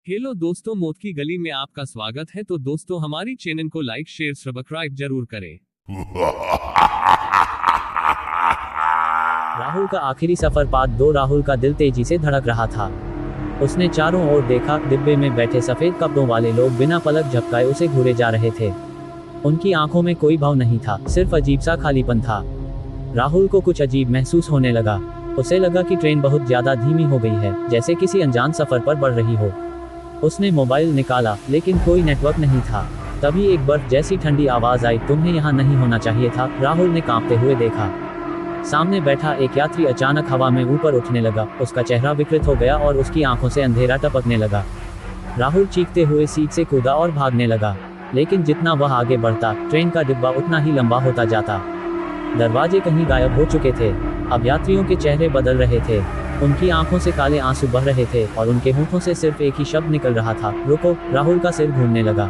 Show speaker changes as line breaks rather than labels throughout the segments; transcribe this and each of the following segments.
Hello दोस्तों, मौत की गली में आपका स्वागत है। तो दोस्तों, हमारी चैनल को लाइक शेयर सब्सक्राइब जरूर करें।
राहुल का आखिरी सफर पार्ट 2। राहुल का दिल तेजी से धड़क रहा था। उसने चारों ओर देखा। डिब्बे में बैठे सफेद कपड़ों वाले लोग बिना पलक झपकाए उसे घूरे जा रहे थे। उनकी आंखों में कोई भाव नहीं था, सिर्फ अजीब सा खालीपन था। राहुल को कुछ अजीब महसूस होने लगा। उसे लगा कि ट्रेन बहुत ज्यादा धीमी हो गई है, जैसे किसी अनजान सफर पर बढ़ रही हो। उसने मोबाइल निकाला, लेकिन कोई नेटवर्क नहीं था। तभी एक बर्फ जैसी ठंडी आवाज आई, तुम्हें यहाँ नहीं होना चाहिए था। राहुल ने कांपते हुए देखा। सामने बैठा एक यात्री अचानक हवा में ऊपर उठने लगा। उसका चेहरा विकृत हो गया और उसकी आंखों से अंधेरा टपकने लगा। राहुल चीखते हुए सीट से कूदा और भागने लगा, लेकिन जितना वह आगे बढ़ता, ट्रेन का डिब्बा उतना ही लंबा होता जाता। दरवाजे कहीं गायब हो चुके थे। अब यात्रियों के चेहरे बदल रहे थे। उनकी आंखों से काले आंसू बह रहे थे और उनके होठों से सिर्फ एक ही शब्द निकल रहा था, रुको। राहुल का सिर घूमने लगा।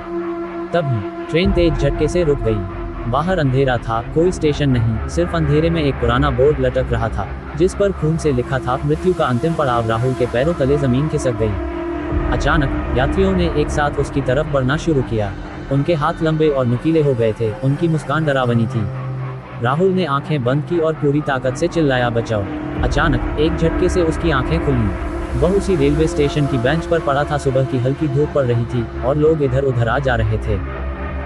तभी ट्रेन तेज झटके से रुक गई। बाहर अंधेरा था, कोई स्टेशन नहीं, सिर्फ अंधेरे में एक पुराना बोर्ड लटक रहा था, जिस पर खून से लिखा था, मृत्यु का अंतिम पड़ाव। राहुल के पैरों तले जमीन खिसक गई। अचानक यात्रियों ने एक साथ उसकी तरफ बढ़ना शुरू किया। उनके हाथ लंबे और नुकीले हो गए थे, उनकी मुस्कान डरावनी थी। राहुल ने आंखें बंद की और पूरी ताकत से चिल्लाया, बचाओ। अचानक एक झटके से उसकी आंखें खुली। वह उसी रेलवे स्टेशन की बेंच पर पड़ा था। सुबह की हल्की धूप पड़ रही थी और लोग इधर उधर आ जा रहे थे।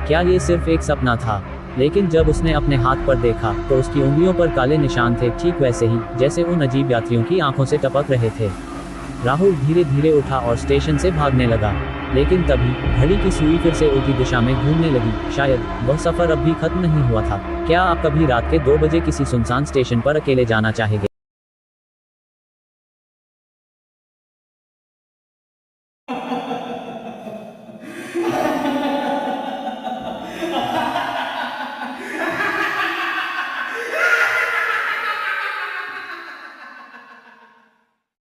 क्या ये सिर्फ एक सपना था? लेकिन जब उसने अपने हाथ पर देखा तो उसकी उंगलियों पर काले निशान थे, ठीक वैसे ही जैसे उन अजीब यात्रियों की आंखों से टपक रहे थे। राहुल धीरे धीरे उठा और स्टेशन से भागने लगा, लेकिन तभी घड़ी की सुई फिर से उल्टी दिशा में घूमने लगी। शायद वह सफर अब भी खत्म नहीं हुआ था। क्या आप कभी रात के 2 बजे किसी सुनसान स्टेशन पर अकेले जाना चाहेंगे?